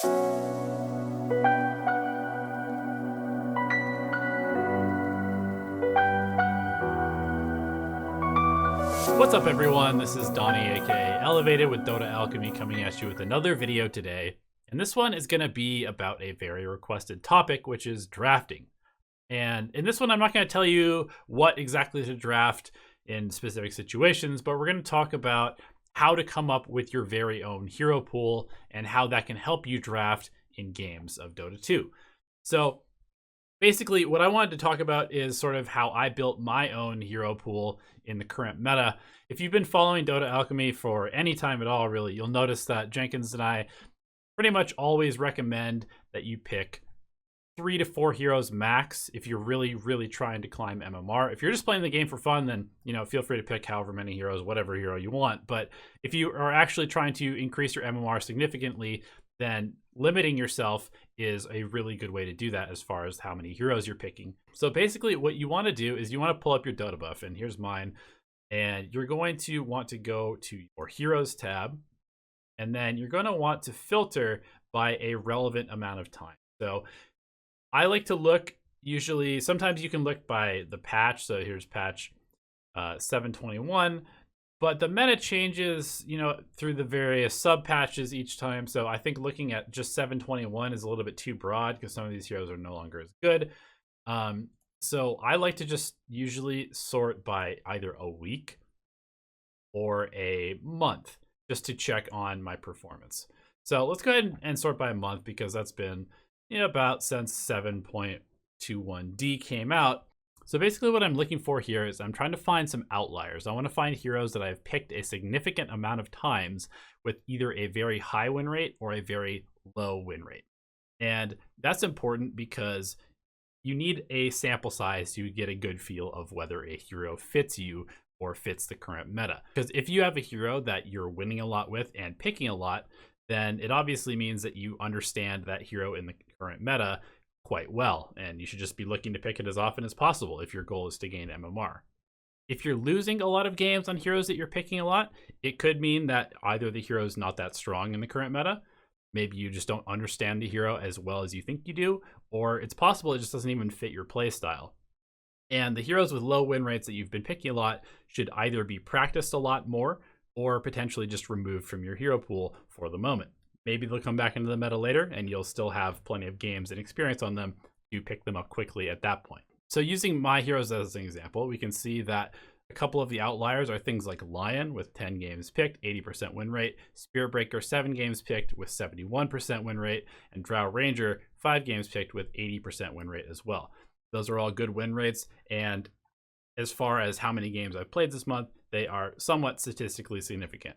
What's up everyone, this is Donnie aka Elevated with Dota Alchemy coming at you with another video today. And this one is going to be about a very requested topic, which is drafting. And in this one, I'm not going to tell you what exactly to draft in specific situations, but we're going to talk about how to come up with your very own hero pool and how that can help you draft in games of Dota 2. So basically, what I wanted to talk about is sort of how I built my own hero pool in the current meta. If you've been following Dota Alchemy for any time at all, really, you'll notice that Jenkins and I pretty much always recommend that you pick 3 to 4 heroes max if you're really trying to climb MMR. If you're just playing the game for fun, then feel free to pick however many heroes, whatever hero you want. But if you are actually trying to increase your MMR significantly, then limiting yourself is a really good way to do that as far as how many heroes you're picking. So basically what you want to do is you want to pull up your Dota Buff, and here's mine, and you're going to want to go to your Heroes tab, and then you're going to want to filter by a relevant amount of time. So I like to look, usually, sometimes you can look by the patch, so here's patch 721, but the meta changes, through the various sub patches each time. So I think looking at just 721 is a little bit too broad because some of these heroes are no longer as good. So I like to just usually sort by either a week or a month just to check on my performance. So let's go ahead and sort by a month because that's been about since 7.21D came out. So basically what I'm looking for here is I'm trying to find some outliers. I want to find heroes that I've picked a significant amount of times with either a very high win rate or a very low win rate. And that's important because you need a sample size to get a good feel of whether a hero fits you or fits the current meta. Because if you have a hero that you're winning a lot with and picking a lot, then it obviously means that you understand that hero in the current meta quite well, and you should just be looking to pick it as often as possible if your goal is to gain MMR. If you're losing a lot of games on heroes that you're picking a lot, it could mean that either the hero is not that strong in the current meta, maybe you just don't understand the hero as well as you think you do, or it's possible it just doesn't even fit your play style. And the heroes with low win rates that you've been picking a lot should either be practiced a lot more or potentially just removed from your hero pool for the moment. Maybe they'll come back into the meta later and you'll still have plenty of games and experience on them to pick them up quickly at that point. So using my heroes as an example, we can see that a couple of the outliers are things like Lion with 10 games picked, 80% win rate, Spirit Breaker 7 games picked with 71% win rate, and Drow Ranger 5 games picked with 80% win rate as well. Those are all good win rates, and as far as how many games I've played this month, they are somewhat statistically significant.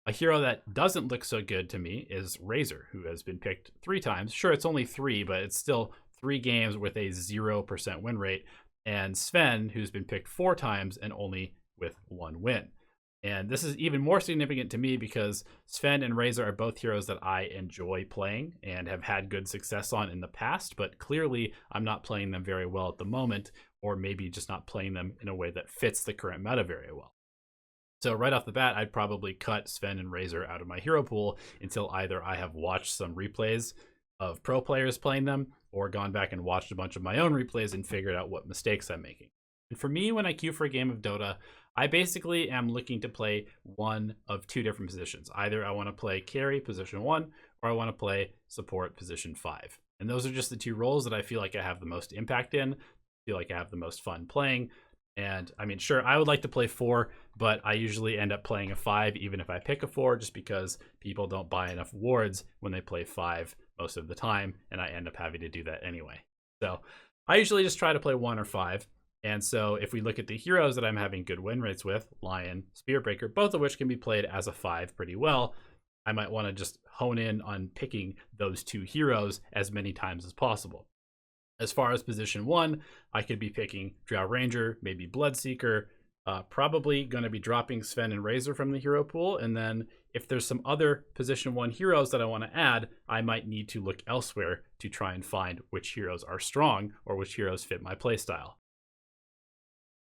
A hero that doesn't look so good to me is Razor, who has been picked 3 times. Sure, it's only 3, but it's still 3 games with a 0% win rate. And Sven, who's been picked 4 times and only with 1 win. And this is even more significant to me because Sven and Razor are both heroes that I enjoy playing and have had good success on in the past, but clearly I'm not playing them very well at the moment, or maybe just not playing them in a way that fits the current meta very well. So right off the bat, I'd probably cut Sven and Razor out of my hero pool until either I have watched some replays of pro players playing them or gone back and watched a bunch of my own replays and figured out what mistakes I'm making. And for me, when I queue for a game of Dota, I basically am looking to play one of 2 different positions. Either I want to play carry, position 1, or I want to play support, position 5. And those are just the 2 roles that I feel like I have the most impact in, feel like I have the most fun playing. And I mean, sure, I would like to play 4, but I usually end up playing a 5 even if I pick a 4, just because people don't buy enough wards when they play 5 most of the time, and I end up having to do that anyway. So I usually just try to play 1 or 5. And so if we look at the heroes that I'm having good win rates with, Lion, Spirit Breaker, both of which can be played as a 5 pretty well, I might want to just hone in on picking those 2 heroes as many times as possible. As far as position 1, I could be picking Drow Ranger, maybe Bloodseeker, probably going to be dropping Sven and Razor from the hero pool, and then if there's some other position 1 heroes that I want to add, I might need to look elsewhere to try and find which heroes are strong or which heroes fit my playstyle.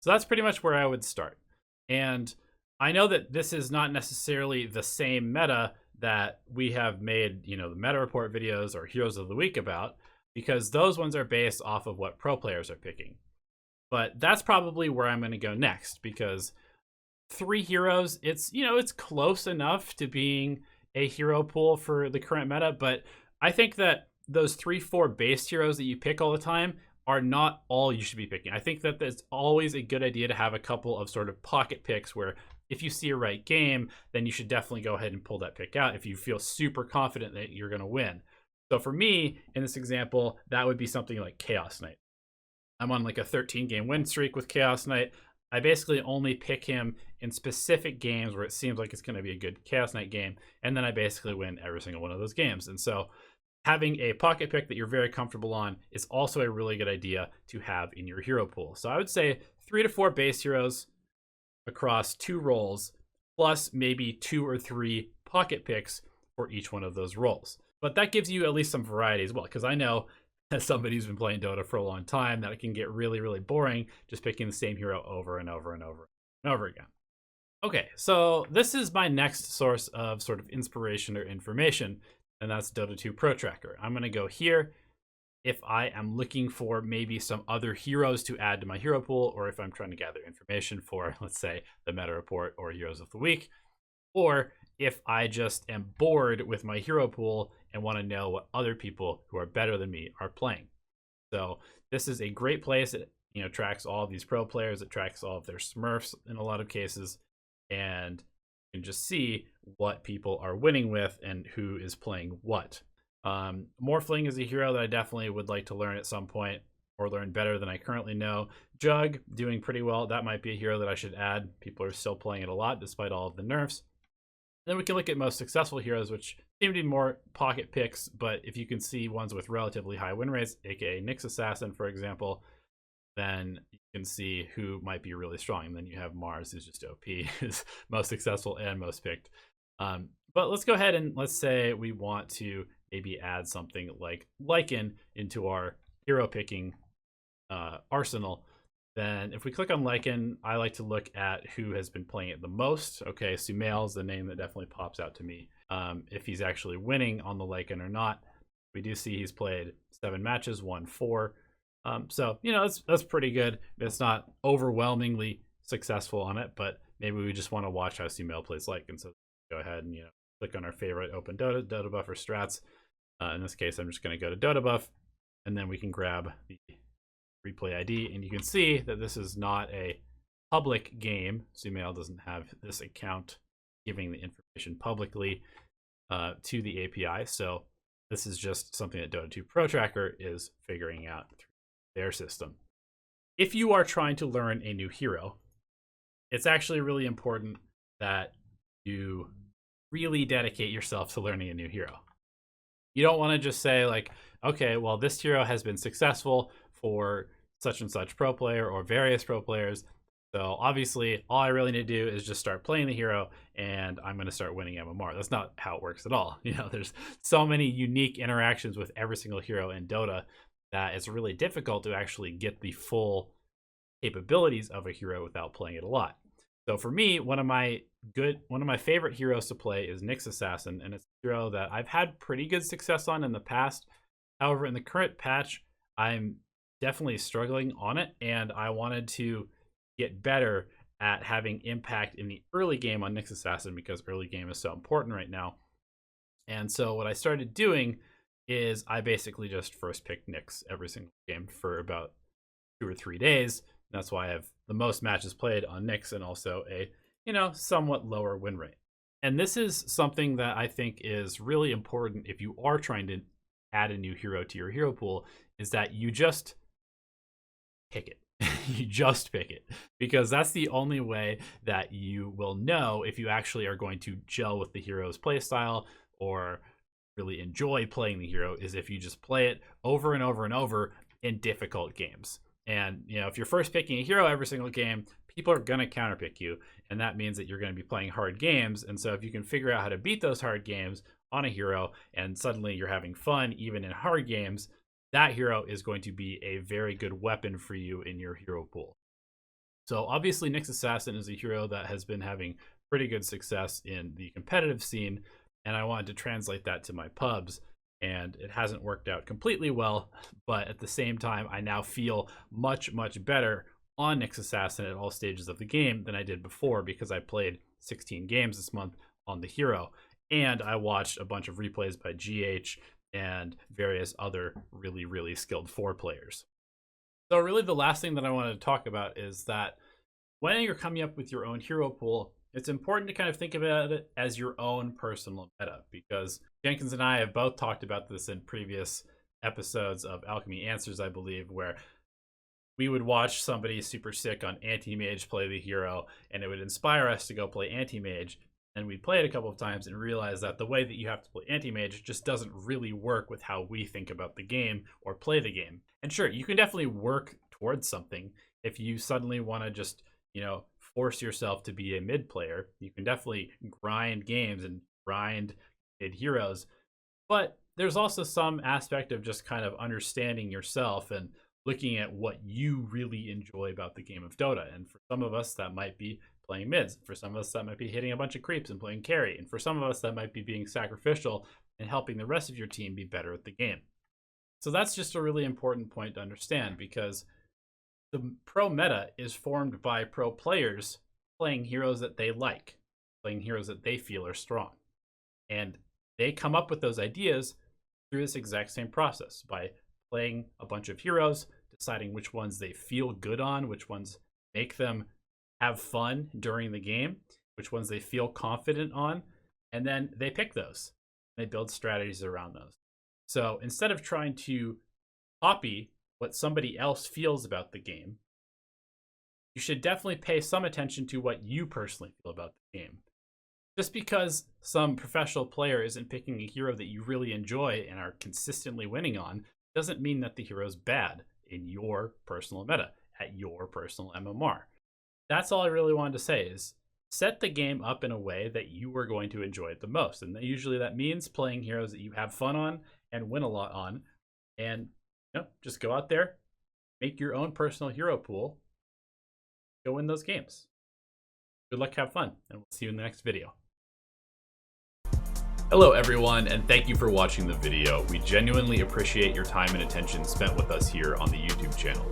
So that's pretty much where I would start. And I know that this is not necessarily the same meta that we have made, the meta report videos or heroes of the week about, because those ones are based off of what pro players are picking. But that's probably where I'm going to go next, because 3 heroes, it's close enough to being a hero pool for the current meta, but I think that those 3-4 base heroes that you pick all the time are not all you should be picking. I think that it's always a good idea to have a couple of sort of pocket picks where if you see a right game, then you should definitely go ahead and pull that pick out if you feel super confident that you're going to win. So for me, in this example, that would be something like Chaos Knight. I'm on like a 13-game win streak with Chaos Knight. I basically only pick him in specific games where it seems like it's going to be a good Chaos Knight game, and then I basically win every single one of those games. And so having a pocket pick that you're very comfortable on is also a really good idea to have in your hero pool. So I would say 3 to 4 base heroes across 2 roles, plus maybe 2 or 3 pocket picks for each one of those roles. But that gives you at least some variety as well, because I know as somebody who's been playing Dota for a long time that it can get really, really boring just picking the same hero over and over and over and over again. Okay, so this is my next source of sort of inspiration or information, and that's Dota 2 Pro Tracker. I'm going to go here if I am looking for maybe some other heroes to add to my hero pool, or if I'm trying to gather information for, let's say, the meta report or heroes of the week, or if I just am bored with my hero pool and want to know what other people who are better than me are playing. So this is a great place. It tracks all of these pro players. It tracks all of their smurfs in a lot of cases, and you can just see what people are winning with and who is playing what. Morphling is a hero that I definitely would like to learn at some point, or learn better than I currently know. Jug, doing pretty well. That might be a hero that I should add. People are still playing it a lot despite all of the nerfs. Then we can look at most successful heroes, which seem to be more pocket picks, but if you can see ones with relatively high win rates, aka Nyx Assassin, for example, then you can see who might be really strong. And then you have Mars, who's just OP, is most successful and most picked. But let's go ahead and let's say we want to maybe add something like Lycan into our hero picking arsenal. Then if we click on Lycan, I like to look at who has been playing it the most. Okay, Sumail is the name that definitely pops out to me. If he's actually winning on the Lycan or not. We do see he's played 7 matches, won 4. So, that's pretty good. It's not overwhelmingly successful on it, but maybe we just want to watch how Sumail plays Lycan. So go ahead and, click on our favorite open Dota Buff or strats. In this case, I'm just going to go to Dota Buff, and then we can grab the replay ID, and you can see that this is not a public game. Sumail doesn't have this account giving the information publicly to the API, so this is just something that Dota 2 Pro Tracker is figuring out through their system. If you are trying to learn a new hero, it's actually really important that you really dedicate yourself to learning a new hero. You don't want to just say like, okay, well, this hero has been successful for such and such pro player or various pro players. So obviously all I really need to do is just start playing the hero and I'm going to start winning MMR. That's not how it works at all. There's so many unique interactions with every single hero in Dota that it's really difficult to actually get the full capabilities of a hero without playing it a lot. So for me, one of my favorite heroes to play is Nyx Assassin, and it's a hero that I've had pretty good success on in the past. However, in the current patch, I'm definitely struggling on it, and I wanted to get better at having impact in the early game on Nyx Assassin because early game is so important right now. And so what I started doing is I basically just first picked Nyx every single game for about 2 or 3 days. That's why I have the most matches played on Nyx and also a, somewhat lower win rate. And this is something that I think is really important if you are trying to add a new hero to your hero pool, is that you just pick it. You just pick it, because that's the only way that you will know if you actually are going to gel with the hero's playstyle or really enjoy playing the hero, is if you just play it over and over and over in difficult games. And, if you're first picking a hero every single game, people are going to counterpick you. And that means that you're going to be playing hard games. And so if you can figure out how to beat those hard games on a hero, and suddenly you're having fun even in hard games, that hero is going to be a very good weapon for you in your hero pool. So obviously Nyx Assassin is a hero that has been having pretty good success in the competitive scene. and I wanted to translate that to my pubs, and it hasn't worked out completely well, but at the same time, I now feel much, much better on Nyx Assassin at all stages of the game than I did before, because I played 16 games this month on the hero, and I watched a bunch of replays by GH and various other really, really skilled 4 players. So really the last thing that I wanted to talk about is that when you're coming up with your own hero pool, it's important to kind of think about it as your own personal meta, because Jenkins and I have both talked about this in previous episodes of Alchemy Answers, I believe, where we would watch somebody super sick on anti-mage play the hero, and it would inspire us to go play anti-mage, and we'd play it a couple of times and realize that the way that you have to play anti-mage just doesn't really work with how we think about the game or play the game. And sure, you can definitely work towards something. If you suddenly want to just, force yourself to be a mid player, you can definitely grind games and grind mid heroes. But there's also some aspect of just kind of understanding yourself and looking at what you really enjoy about the game of Dota. And for some of us, that might be playing mids. For some of us, that might be hitting a bunch of creeps and playing carry. And for some of us, that might be being sacrificial and helping the rest of your team be better at the game. So that's just a really important point to understand, because the pro meta is formed by pro players playing heroes that they like, playing heroes that they feel are strong. And they come up with those ideas through this exact same process by playing a bunch of heroes, deciding which ones they feel good on, which ones make them have fun during the game, which ones they feel confident on, and then they pick those. They build strategies around those. So instead of trying to copy what somebody else feels about the game, you should definitely pay some attention to what you personally feel about the game. Just because some professional player isn't picking a hero that you really enjoy and are consistently winning on doesn't mean that the hero's bad in your personal meta, at your personal MMR. That's all I really wanted to say, is set the game up in a way that you are going to enjoy it the most. And usually that means playing heroes that you have fun on and win a lot on. And just go out there, make your own personal hero pool, go win those games. Good luck, have fun, and we'll see you in the next video. Hello everyone, and thank you for watching the video. We genuinely appreciate your time and attention spent with us here on the YouTube channel.